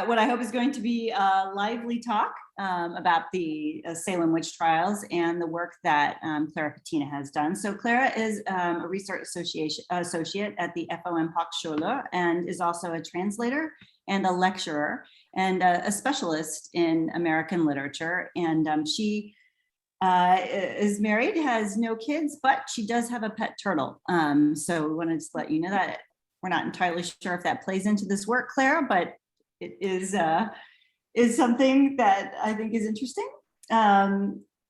what I hope is going to be a lively talk about the Salem Witch Trials and the work that Clara Petino has done. So Clara is a research associate at the FOM Hochschule and is also a translator and a lecturer and a specialist in American literature. And she is married, has no kids, but she does have a pet turtle. So we wanted to let you know that. We're not entirely sure if that plays into this work, Clara, but it is something that I think is interesting.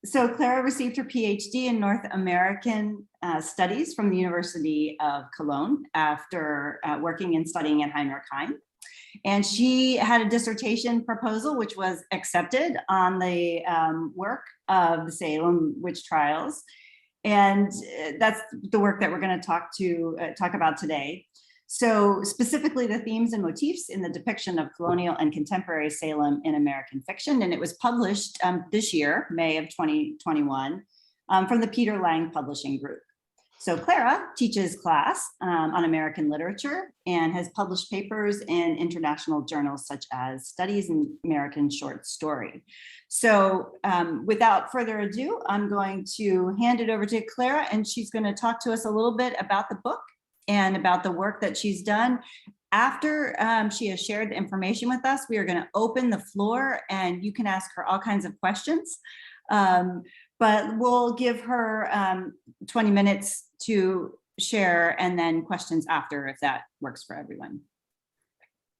So Clara received her PhD in North American Studies from the University of Cologne after working and studying at Heinrich Heine. And she had a dissertation proposal, which was accepted on the work of the Salem Witch Trials. And that's the work that we're going to talk about today. So specifically the themes and motifs in the depiction of colonial and contemporary Salem in American fiction. And it was published this year, May of 2021, from the Peter Lang Publishing Group. So Clara teaches class on American literature and has published papers in international journals such as Studies in American Short Story. So without further ado, I'm going to hand it over to Clara, and she's going to talk to us a little bit about the book and about the work that she's done. After she has shared the information with us, we are going to open the floor and you can ask her all kinds of questions. But we'll give her 20 minutes to share and then questions after if that works for everyone.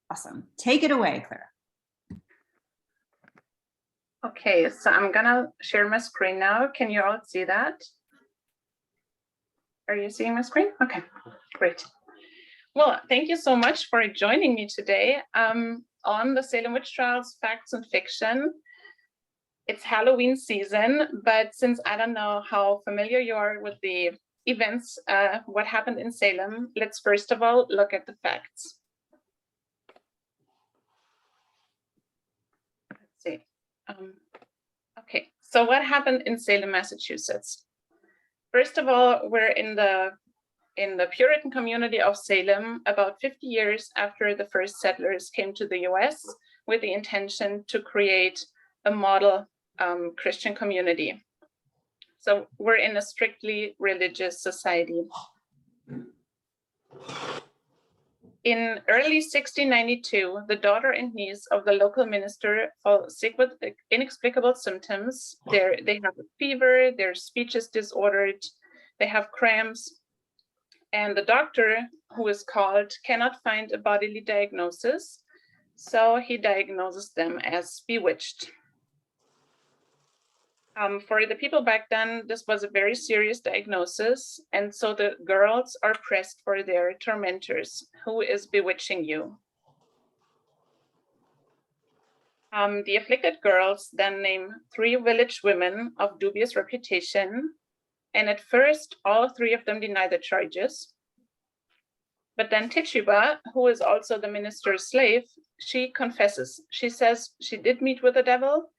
Awesome. Take it away, Clara. Okay, so I'm gonna share my screen now. Can you all see that? Are you seeing my screen? Okay, great. Well, thank you so much for joining me today on the Salem Witch Trials Facts and Fiction. It's Halloween season, but since I don't know how familiar you are with the events, what happened in Salem, let's first of all look at the facts. Let's see. Okay, so what happened in Salem, Massachusetts? First of all, we're in the Puritan community of Salem about 50 years after the first settlers came to the US with the intention to create a model Christian community. So we're in a strictly religious society. In early 1692, the daughter and niece of the local minister fall sick with inexplicable symptoms. They have a fever, their speech is disordered, they have cramps, and the doctor, who is called, cannot find a bodily diagnosis, so he diagnoses them as bewitched. For the people back then, this was a very serious diagnosis, and so the girls are pressed for their tormentors. Who is bewitching you? The afflicted girls then name 3 village women of dubious reputation, and at first, all 3 of them deny the charges. But then Tituba, who is also the minister's slave, she confesses. She says she did meet with the devil,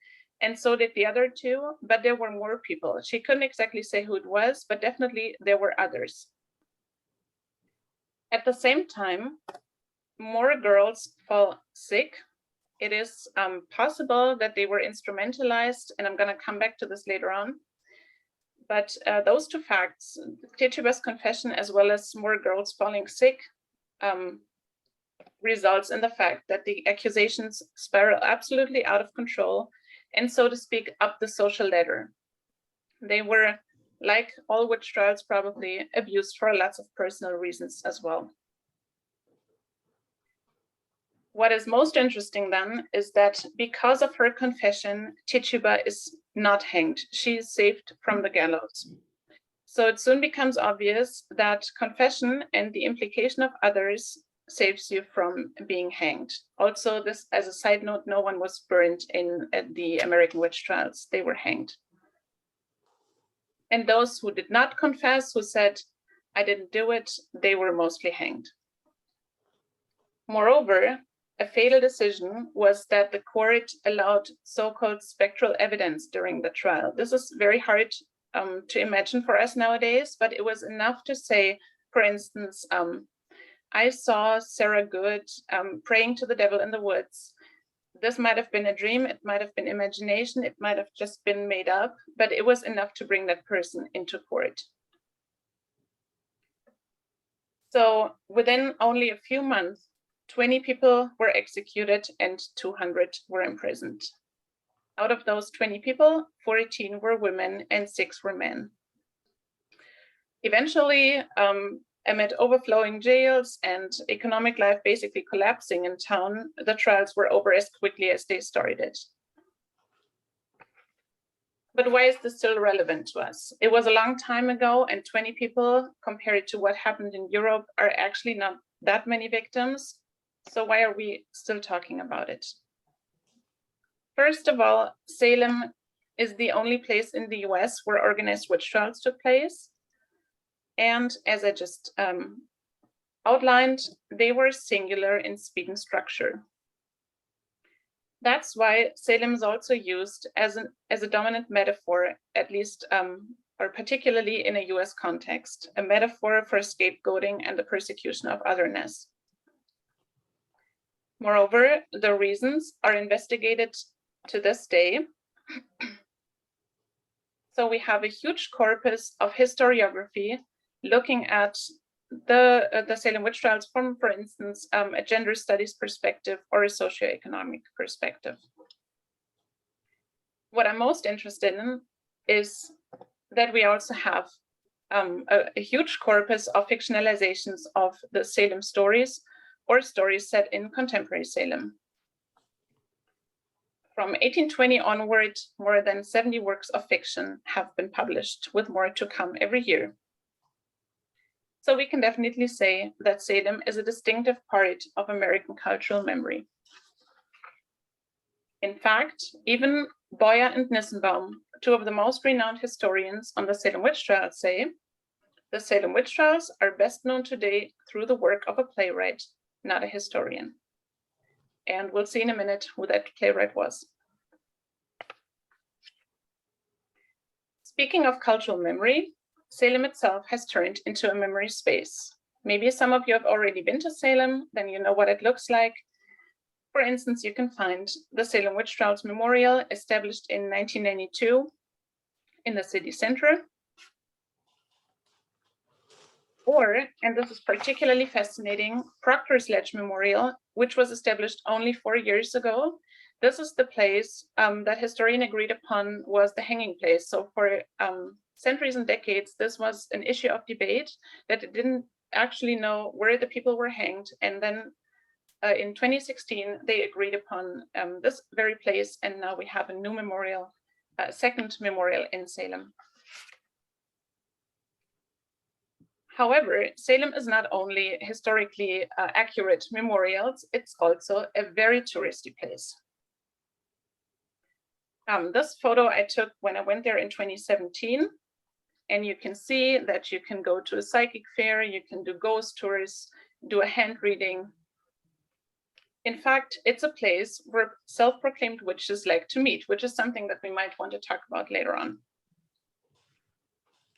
and so did the other 2, but there were more people. She couldn't exactly say who it was, but definitely there were others. At the same time, more girls fall sick. It is possible that they were instrumentalized, and I'm going to come back to this later on. But those 2 facts, Tituba's confession as well as more girls falling sick, results in the fact that the accusations spiral absolutely out of control and, so to speak, up the social ladder. They were, like all witch trials, probably abused for lots of personal reasons as well. What is most interesting then is that because of her confession, Tituba is not hanged. She is saved from the gallows. So it soon becomes obvious that confession and the implication of others saves you from being hanged. Also, this, as a side note, no one was burned at the American witch trials. They were hanged. And those who did not confess, who said, I didn't do it, they were mostly hanged. Moreover, a fatal decision was that the court allowed so-called spectral evidence during the trial. This is very hard to imagine for us nowadays, but it was enough to say, for instance, I saw Sarah Good praying to the devil in the woods. This might have been a dream, it might have been imagination, it might have just been made up, but it was enough to bring that person into court. So within only a few months, 20 people were executed and 200 were imprisoned. Out of those 20 people, 14 were women and 6 were men. Eventually, amid overflowing jails and economic life basically collapsing in town, the trials were over as quickly as they started. But why is this still relevant to us? It was a long time ago, and 20 people compared to what happened in Europe are actually not that many victims. So why are we still talking about it? First of all, Salem is the only place in the US where organized witch trials took place. And as I just outlined, they were singular in speed and structure. That's why Salem is also used as a dominant metaphor, at least, or particularly in a US context, a metaphor for scapegoating and the persecution of otherness. Moreover, the reasons are investigated to this day. So we have a huge corpus of historiography looking at the Salem witch trials from, for instance, a gender studies perspective or a socioeconomic perspective. What I'm most interested in is that we also have a huge corpus of fictionalizations of the Salem stories or stories set in contemporary Salem. From 1820 onward, more than 70 works of fiction have been published, with more to come every year. So we can definitely say that Salem is a distinctive part of American cultural memory. In fact, even Boyer and Nissenbaum, two of the most renowned historians on the Salem witch trials, say the Salem witch trials are best known today through the work of a playwright, not a historian. And we'll see in a minute who that playwright was. Speaking of cultural memory, Salem itself has turned into a memory space. Maybe some of you have already been to Salem, then you know what it looks like. For instance, you can find the Salem Witch Trials Memorial, established in 1992 in the city center. Or, and this is particularly fascinating, Proctor's Ledge Memorial, which was established only 4 years ago. This is the place that historians agreed upon was the hanging place. So for centuries and decades, this was an issue of debate that it didn't actually know where the people were hanged. And then in 2016, they agreed upon this very place. And now we have a new memorial, second memorial in Salem. However, Salem is not only historically accurate memorials, it's also a very touristy place. This photo I took when I went there in 2017, and you can see that you can go to a psychic fair, you can do ghost tours, do a hand reading. In fact, it's a place where self-proclaimed witches like to meet, which is something that we might want to talk about later on.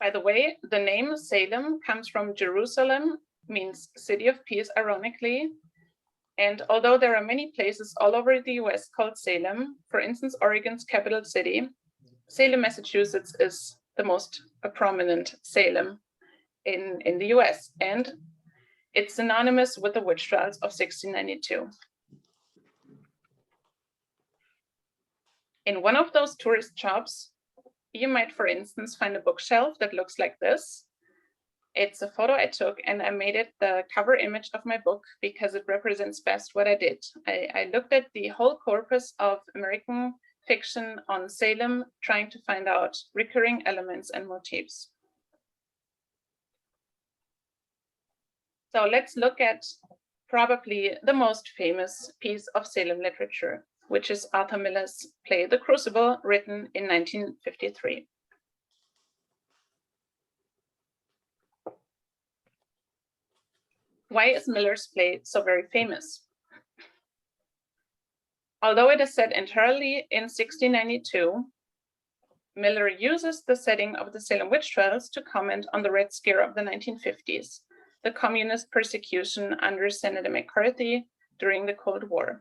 By the way, the name Salem comes from Jerusalem, means city of peace, ironically. And although there are many places all over the US called Salem, for instance, Oregon's capital city, Salem, Massachusetts is the most prominent Salem in the US. And it's synonymous with the witch trials of 1692. In one of those tourist shops, you might, for instance, find a bookshelf that looks like this. It's a photo I took, and I made it the cover image of my book because it represents best what I did. I looked at the whole corpus of American fiction on Salem, trying to find out recurring elements and motifs. So let's look at probably the most famous piece of Salem literature, which is Arthur Miller's play, The Crucible, written in 1953. Why is Miller's play so very famous? Although it is set entirely in 1692, Miller uses the setting of the Salem witch trials to comment on the Red Scare of the 1950s, the communist persecution under Senator McCarthy during the Cold War.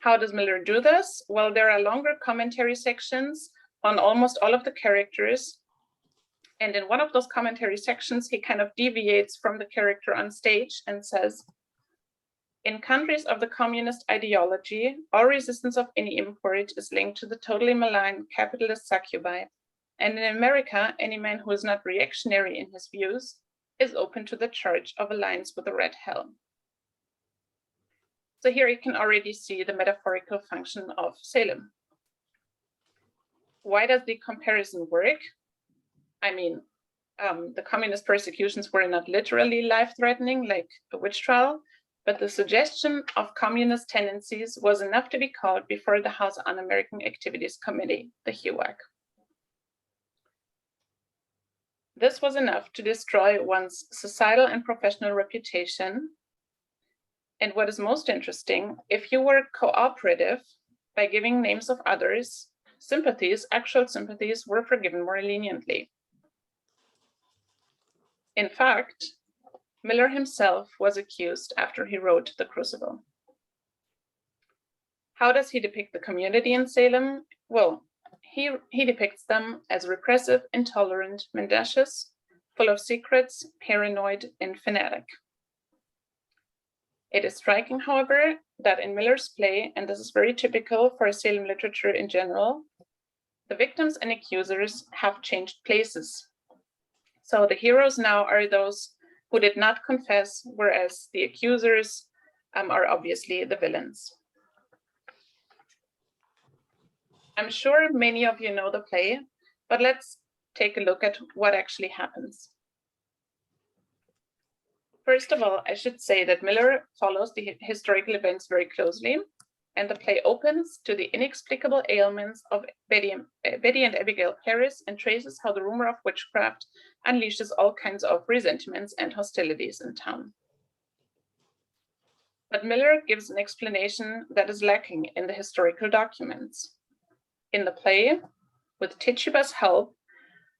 How does Miller do this? Well, there are longer commentary sections on almost all of the characters. And in one of those commentary sections, he kind of deviates from the character on stage and says, in countries of the communist ideology, all resistance of any import is linked to the totally malign capitalist succubi. And in America, any man who is not reactionary in his views is open to the charge of alliance with the Red Hell. So here you can already see the metaphorical function of Salem. Why does the comparison work? I mean, the communist persecutions were not literally life-threatening like a witch trial, but the suggestion of communist tendencies was enough to be called before the House Un-American Activities Committee, the HUAC. This was enough to destroy one's societal and professional reputation. And what is most interesting, if you were cooperative by giving names of others, actual sympathies were forgiven more leniently. In fact, Miller himself was accused after he wrote The Crucible. How does he depict the community in Salem? Well, he depicts them as repressive, intolerant, mendacious, full of secrets, paranoid, and fanatic. It is striking, however, that in Miller's play, and this is very typical for Salem literature in general, the victims and accusers have changed places. So the heroes now are those who did not confess, whereas the accusers are obviously the villains. I'm sure many of you know the play, but let's take a look at what actually happens. First of all, I should say that Miller follows the historical events very closely, and the play opens to the inexplicable ailments of Betty and Abigail Paris and traces how the rumor of witchcraft unleashes all kinds of resentments and hostilities in town. But Miller gives an explanation that is lacking in the historical documents. In the play, with Tituba's help,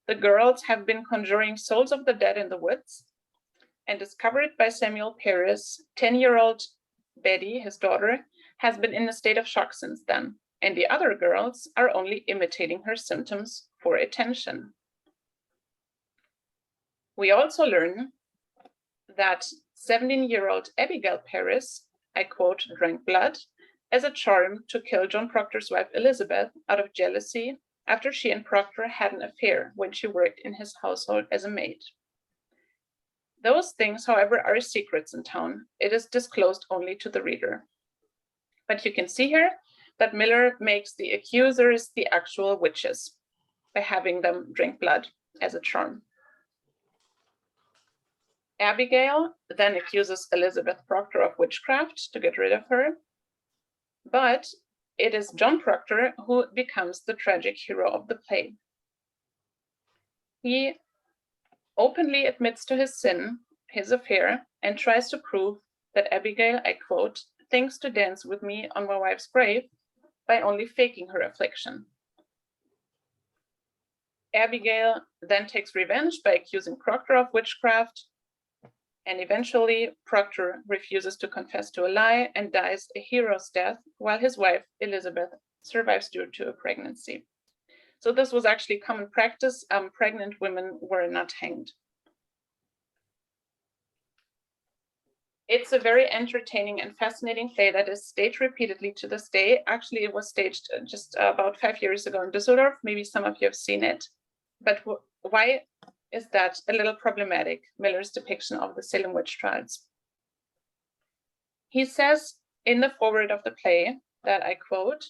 the girls have been conjuring souls of the dead in the woods, and discovered by Samuel Paris, 10-year-old Betty, his daughter, has been in a state of shock since then, and the other girls are only imitating her symptoms for attention. We also learn that 17-year-old Abigail Paris, I quote, drank blood as a charm to kill John Proctor's wife Elizabeth out of jealousy after she and Proctor had an affair when she worked in his household as a maid. Those things, however, are secrets in town. It is disclosed only to the reader. But you can see here that Miller makes the accusers the actual witches by having them drink blood as a charm. Abigail then accuses Elizabeth Proctor of witchcraft to get rid of her, but it is John Proctor who becomes the tragic hero of the play. He openly admits to his sin, his affair, and tries to prove that Abigail, I quote, thinks to dance with me on my wife's grave by only faking her affliction. Abigail then takes revenge by accusing Proctor of witchcraft, and eventually Proctor refuses to confess to a lie and dies a hero's death, while his wife, Elizabeth, survives due to a pregnancy. So this was actually common practice. Pregnant women were not hanged. It's a very entertaining and fascinating play that is staged repeatedly to this day. Actually, it was staged just about 5 years ago in Düsseldorf. Maybe some of you have seen it. But why is that a little problematic, Miller's depiction of the Salem Witch Trials? He says in the foreword of the play that, I quote,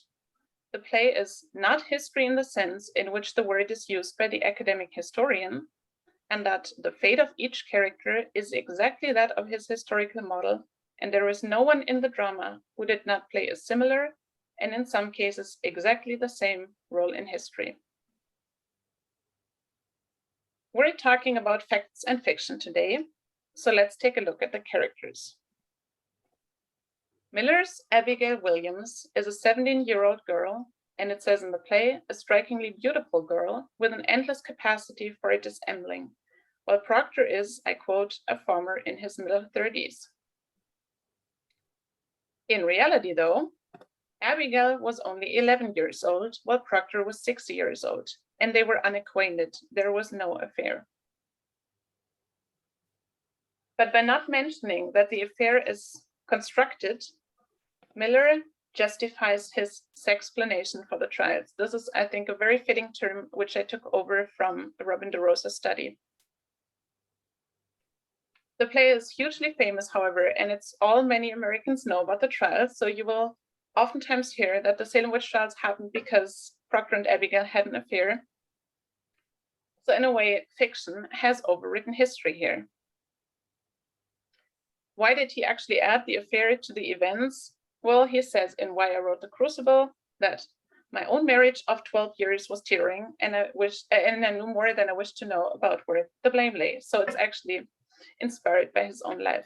the play is not history in the sense in which the word is used by the academic historian, and that the fate of each character is exactly that of his historical model, and there is no one in the drama who did not play a similar, and in some cases exactly the same, role in history. We're talking about facts and fiction today, so let's take a look at the characters. Miller's Abigail Williams is a 17-year-old girl, and it says in the play, a strikingly beautiful girl with an endless capacity for dissembling, while Proctor is, I quote, a farmer in his middle 30s. In reality, though, Abigail was only 11 years old, while Proctor was 60 years old, and they were unacquainted. There was no affair. But by not mentioning that the affair is constructed, Miller justifies his sexplanation for the trials. This is, I think, a very fitting term, which I took over from Robin DeRosa's study. The play is hugely famous, however, and it's all many Americans know about the trials. So you will oftentimes hear that the Salem Witch Trials happened because Proctor and Abigail had an affair. So in a way, fiction has overwritten history here. Why did he actually add the affair to the events? Well, he says in Why I Wrote the Crucible that my own marriage of 12 years was tearing, and I knew more than I wished to know about where the blame lay. So it's actually inspired by his own life.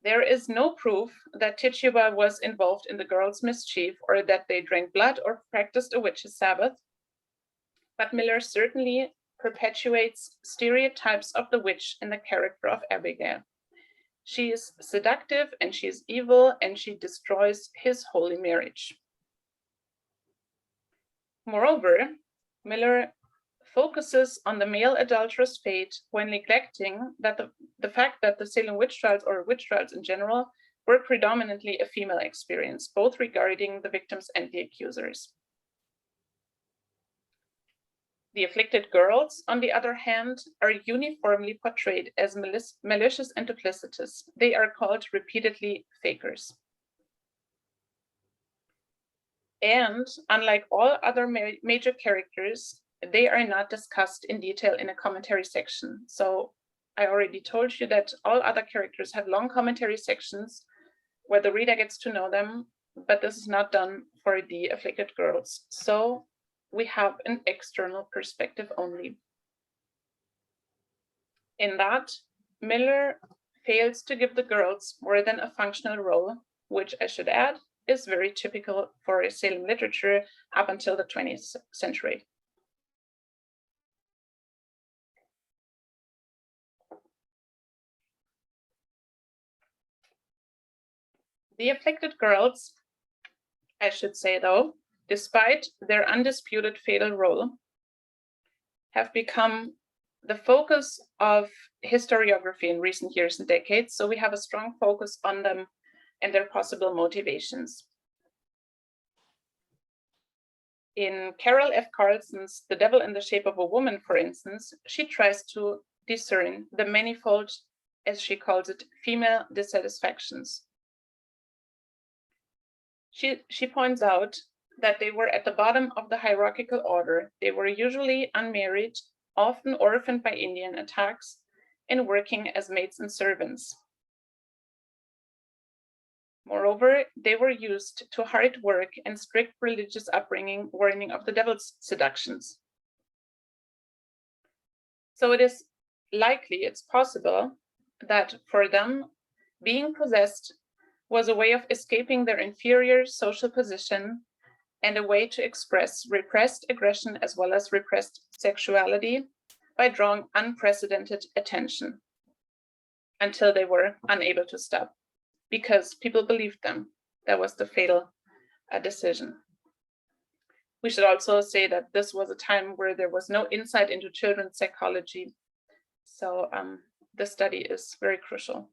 There is no proof that Tituba was involved in the girls' mischief or that they drank blood or practiced a witch's Sabbath. But Miller certainly perpetuates stereotypes of the witch in the character of Abigail. She is seductive and she is evil and she destroys his holy marriage. Moreover, Miller focuses on the male adulterous fate when neglecting that the fact that the Salem witch trials, or witch trials in general, were predominantly a female experience, both regarding the victims and the accusers. The afflicted girls, on the other hand, are uniformly portrayed as malicious and duplicitous. They are called repeatedly fakers. And unlike all other major characters, they are not discussed in detail in a commentary section. So I already told you that all other characters have long commentary sections where the reader gets to know them, but this is not done for the afflicted girls. So we have an external perspective only. In that, Miller fails to give the girls more than a functional role, which I should add is very typical for Salem literature up until the 20th century. The afflicted girls, I should say though, despite their undisputed fatal role, have become the focus of historiography in recent years and decades. So we have a strong focus on them and their possible motivations. In Carol F. Carlson's The Devil in the Shape of a Woman, for instance, she tries to discern the manifold, as she calls it, female dissatisfactions. She points out that they were at the bottom of the hierarchical order. They were usually unmarried, often orphaned by Indian attacks, and working as maids and servants. Moreover, they were used to hard work and strict religious upbringing, warning of the devil's seductions. So it is likely, it's possible, that for them, being possessed was a way of escaping their inferior social position and a way to express repressed aggression as well as repressed sexuality by drawing unprecedented attention until they were unable to stop because people believed them. That was the fatal decision. We should also say that this was a time where there was no insight into children's psychology. So this study is very crucial.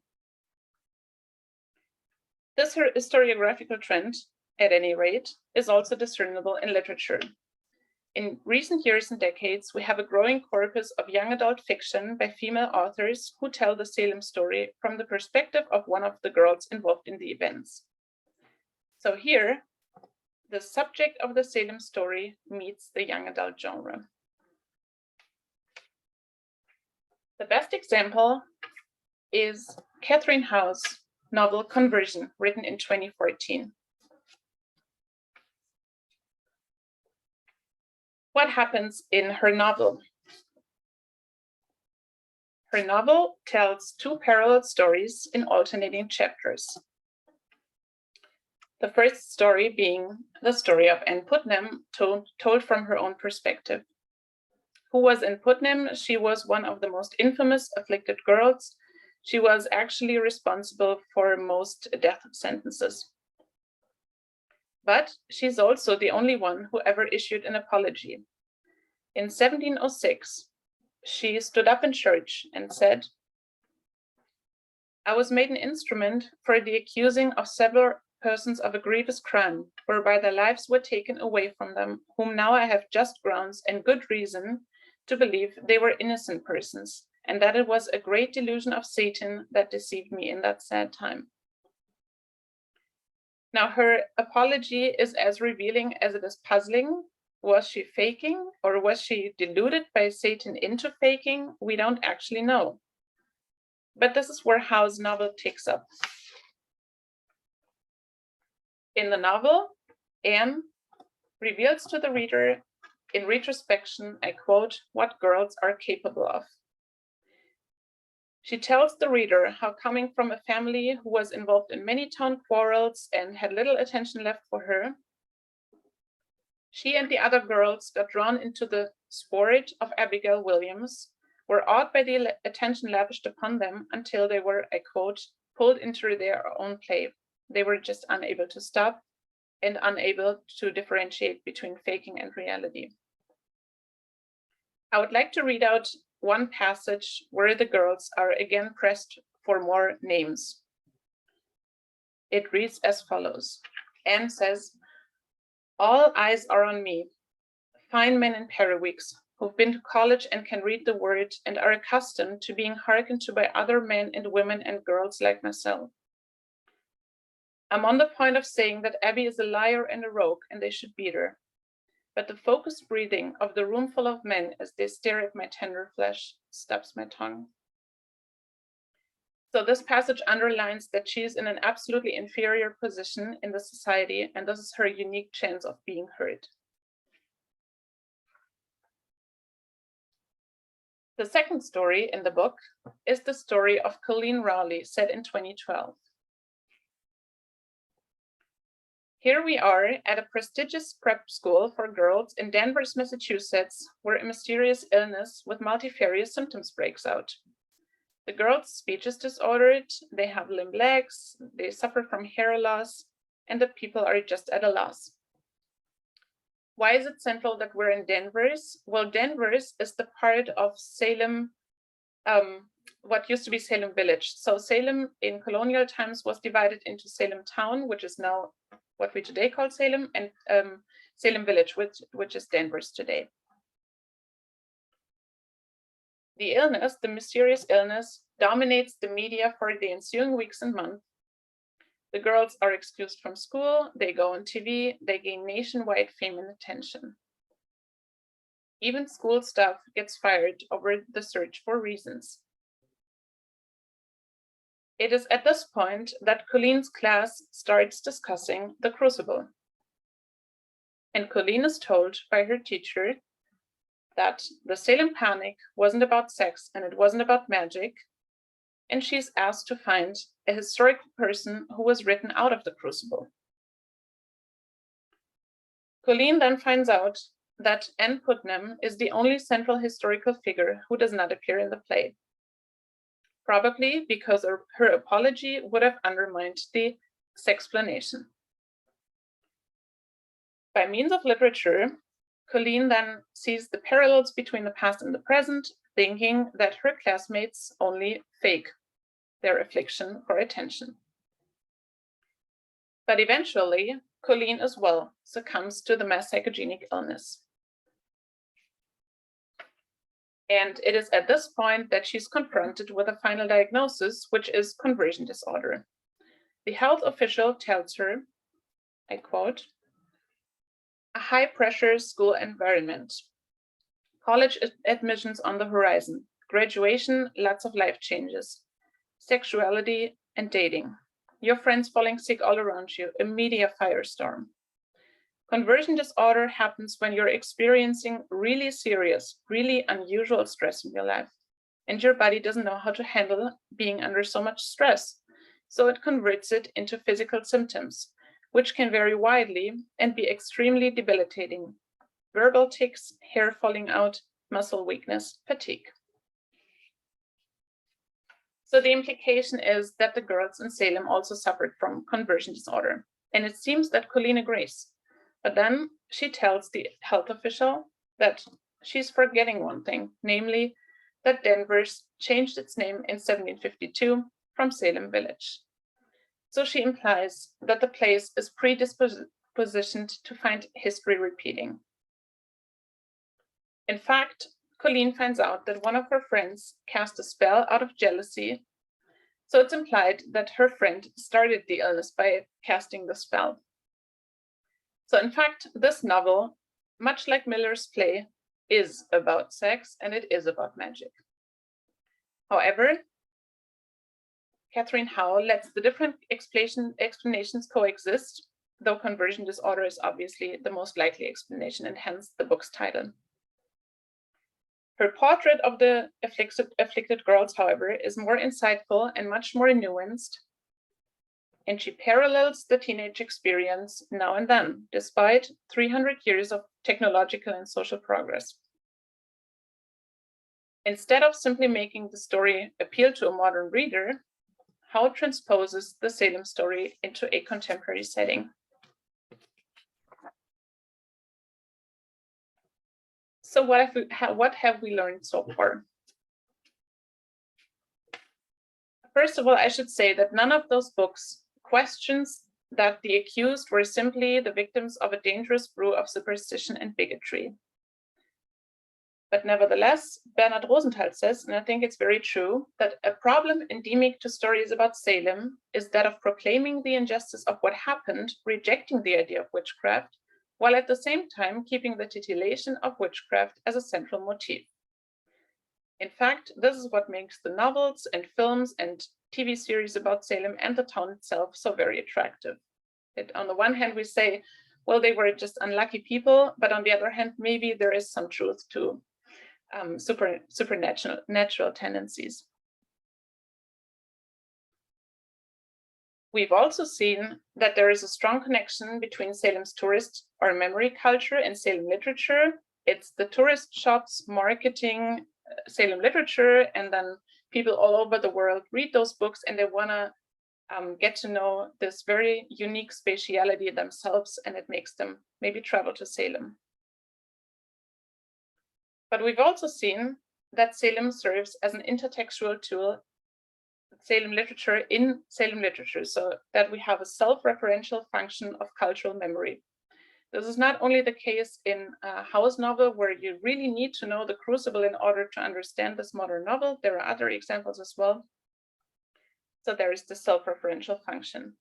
This historiographical trend, at any rate, is also discernible in literature. In recent years and decades, we have a growing corpus of young adult fiction by female authors who tell the Salem story from the perspective of one of the girls involved in the events. So here, the subject of the Salem story meets the young adult genre. The best example is Catherine Howe's novel Conversion, written in 2014. What happens in her novel? Her novel tells two parallel stories in alternating chapters. The first story being the story of Anne Putnam, told from her own perspective. Who was Anne Putnam? She was one of the most infamous afflicted girls She was actually responsible for most death sentences. But she's also the only one who ever issued an apology. In 1706, she stood up in church and said, "I was made an instrument for the accusing of several persons of a grievous crime, whereby their lives were taken away from them, whom now I have just grounds and good reason to believe they were innocent persons, and that it was a great delusion of Satan that deceived me in that sad time." Now, her apology is as revealing as it is puzzling. Was she faking, or was she deluded by Satan into faking? We don't actually know. But this is where Howe's novel takes up. In the novel, Anne reveals to the reader, in retrospection, I quote, what girls are capable of. She tells the reader how, coming from a family who was involved in many town quarrels and had little attention left for her, she and the other girls got drawn into the sport of Abigail Williams, were awed by the attention lavished upon them until they were, I quote, pulled into their own play. They were just unable to stop and unable to differentiate between faking and reality. I would like to read out one passage where the girls are again pressed for more names. It reads as follows. Anne says, "All eyes are on me, fine men in periwigs, who've been to college and can read the word and are accustomed to being hearkened to by other men and women and girls like myself. I'm on the point of saying that Abby is a liar and a rogue and they should beat her. But the focused breathing of the room full of men as they stare at my tender flesh stops my tongue." So this passage underlines that she is in an absolutely inferior position in the society, and this is her unique chance of being heard. The second story in the book is the story of Colleen Rowley, set in 2012. Here we are at a prestigious prep school for girls in Danvers, Massachusetts, where a mysterious illness with multifarious symptoms breaks out. The girls' speech is disordered, they have limp legs, they suffer from hair loss, and the people are just at a loss. Why is it central that we're in Danvers? Well, Danvers is the part of Salem, what used to be Salem Village. So Salem in colonial times was divided into Salem Town, which is now what we today call Salem, and Salem Village, which is Danvers today. The illness, the mysterious illness, dominates the media for the ensuing weeks and months. The girls are excused from school, they go on TV, they gain nationwide fame and attention. Even school staff gets fired over the search for reasons. It is at this point that Colleen's class starts discussing the crucible. And Colleen is told by her teacher that the Salem Panic wasn't about sex and it wasn't about magic, and she's asked to find a historical person who was written out of the crucible. Colleen then finds out that Anne Putnam is the only central historical figure who does not appear in the play, probably because her apology would have undermined the sexplanation. By means of literature, Colleen then sees the parallels between the past and the present, thinking that her classmates only fake their affliction for attention. But eventually, Colleen as well succumbs to the mass psychogenic illness. And it is at this point that she's confronted with a final diagnosis, which is conversion disorder. The health official tells her, I quote, "A high-pressure school environment, college admissions on the horizon, graduation, lots of life changes, sexuality and dating, your friends falling sick all around you, a media firestorm. Conversion disorder happens when you're experiencing really serious, really unusual stress in your life, and your body doesn't know how to handle being under so much stress, so it converts it into physical symptoms, which can vary widely and be extremely debilitating. Verbal tics, hair falling out, muscle weakness, fatigue." So the implication is that the girls in Salem also suffered from conversion disorder. And it seems that Colleen agrees. But then she tells the health official that she's forgetting one thing, namely that Denver's changed its name in 1752 from Salem Village. So she implies that the place is predispositioned to find history repeating. In fact, Colleen finds out that one of her friends cast a spell out of jealousy. So it's implied that her friend started the illness by casting the spell. So in fact, this novel, much like Miller's play, is about sex and it is about magic. However, Catherine Howe lets the different explanations coexist, though conversion disorder is obviously the most likely explanation and hence the book's title. Her portrait of the afflicted girls, however, is more insightful and much more nuanced, and she parallels the teenage experience now and then, despite 300 years of technological and social progress. Instead of simply making the story appeal to a modern reader, Howe transposes the Salem story into a contemporary setting. So what have we learned so far? First of all, I should say that none of those books questions that the accused were simply the victims of a dangerous brew of superstition and bigotry. But nevertheless, Bernhard Rosenthal says, and I think it's very true, that a problem endemic to stories about Salem is that of proclaiming the injustice of what happened, rejecting the idea of witchcraft, while at the same time keeping the titillation of witchcraft as a central motif. In fact, this is what makes the novels and films and TV series about Salem and the town itself so very attractive. On the one hand, we say, well, they were just unlucky people, but on the other hand, maybe there is some truth to supernatural tendencies. We've also seen that there is a strong connection between Salem's tourist or memory culture and Salem literature. It's the tourist shops marketing Salem literature, and then people all over the world read those books and they want to get to know this very unique spatiality themselves, and it makes them maybe travel to Salem. But we've also seen that Salem serves as an intertextual tool, Salem literature in Salem literature, so that we have a self-referential function of cultural memory. This is not only the case in Howe's novel, where you really need to know the crucible in order to understand this modern novel. There are other examples as well. So there is the self-referential function.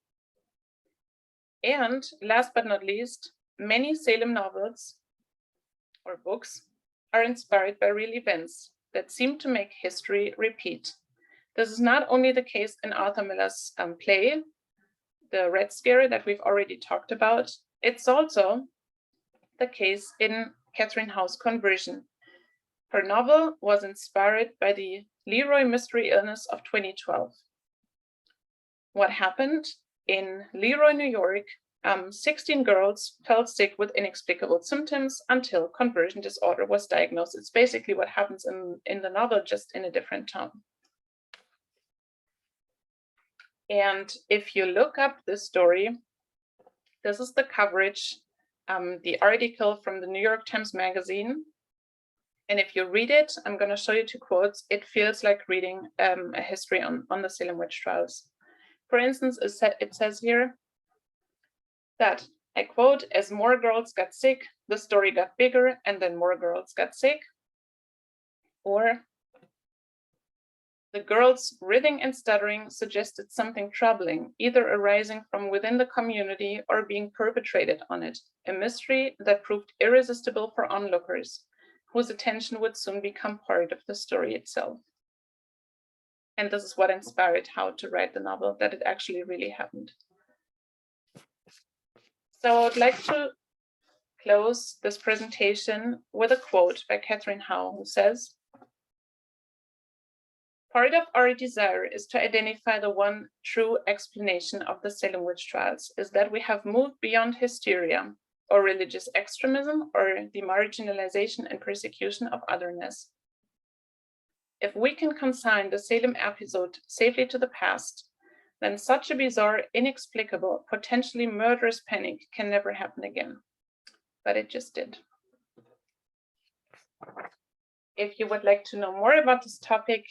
And last but not least, many Salem novels or books are inspired by real events that seem to make history repeat. This is not only the case in Arthur Miller's play, The Red Scare, that we've already talked about. It's also the case in Catherine Howe's Conversion. Her novel was inspired by the Leroy mystery illness of 2012. What happened in Leroy, New York, 16 girls fell sick with inexplicable symptoms until conversion disorder was diagnosed. It's basically what happens in the novel, just in a different town. And if you look up this story, this is the coverage, the article from the New York Times Magazine. And if you read it, I'm going to show you two quotes. It feels like reading a history on the Salem Witch Trials. For instance, it says here that, I quote, as more girls got sick, the story got bigger, and then more girls got sick. Or, the girls' writhing and stuttering suggested something troubling, either arising from within the community or being perpetrated on it, a mystery that proved irresistible for onlookers, whose attention would soon become part of the story itself. And this is what inspired Howe to write the novel, that it actually really happened. So I'd like to close this presentation with a quote by Catherine Howe, who says, "Part of our desire is to identify the one true explanation of the Salem Witch Trials, is that we have moved beyond hysteria or religious extremism or the marginalization and persecution of otherness. If we can consign the Salem episode safely to the past, then such a bizarre, inexplicable, potentially murderous panic can never happen again. But it just did. If you would like to know more about this topic,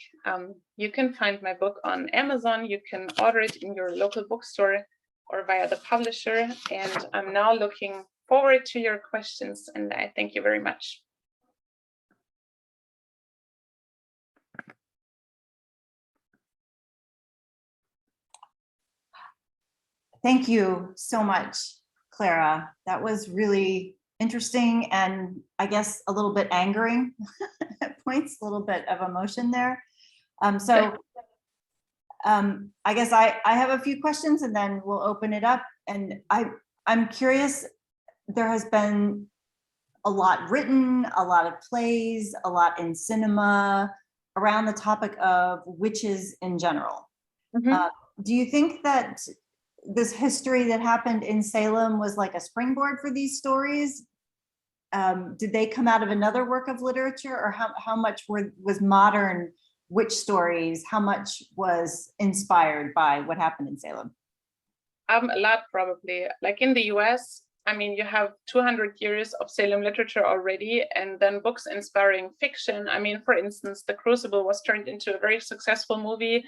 you can find my book on Amazon. You can order it in your local bookstore or via the publisher. And I'm now looking forward to your questions, and I thank you very much. Thank you so much, Clara. That was really interesting and I guess a little bit angering at points, a little bit of emotion there. I guess I have a few questions and then we'll open it up. And I'm curious, there has been a lot written, a lot of plays, a lot in cinema around the topic of witches in general. Mm-hmm. Do you think that this history that happened in Salem was like a springboard for these stories? Did they come out of another work of literature, or how much was modern witch stories, how much was inspired by what happened in Salem? A lot, probably. Like in the US, I mean, you have 200 years of Salem literature already, and then books inspiring fiction. I mean, for instance, The Crucible was turned into a very successful movie,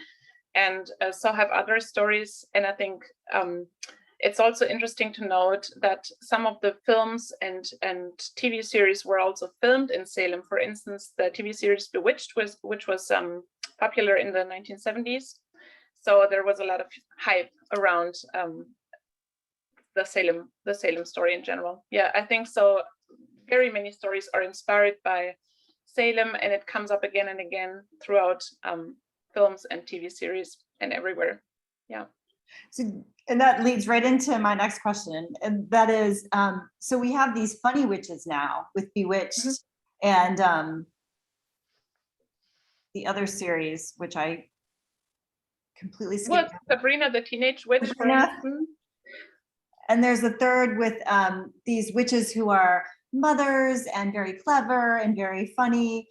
and so have other stories. And I think it's also interesting to note that some of the films and TV series were also filmed in Salem. For instance, the TV series Bewitched, which was popular in the 1970s. So there was a lot of hype around the Salem story in general. Yeah, I think so. Very many stories are inspired by Salem, and it comes up again and again throughout films and TV series and everywhere. Yeah. So, and that leads right into my next question, and that is, so we have these funny witches now with Bewitched, mm-hmm. and the other series, which I completely skipped. Well, Sabrina the Teenage Witch, for instance. And there's a third with these witches who are mothers and very clever and very funny.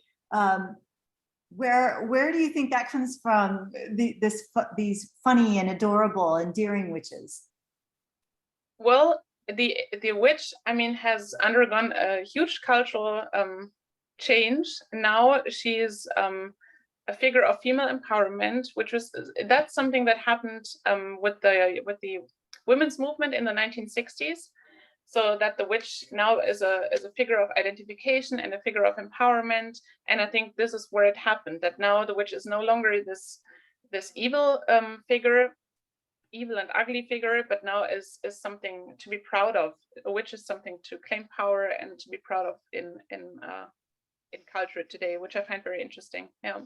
Where do you think that comes from? These funny and adorable, endearing witches. Well, the witch, I mean, has undergone a huge cultural change. Now she is a figure of female empowerment, that's something that happened with the women's movement in the 1960s. So that the witch now is a figure of identification and a figure of empowerment. And I think this is where it happened, that now the witch is no longer this evil figure, evil and ugly figure, but now is something to be proud of. A witch is something to claim power and to be proud of in culture today, which I find very interesting. Yeah.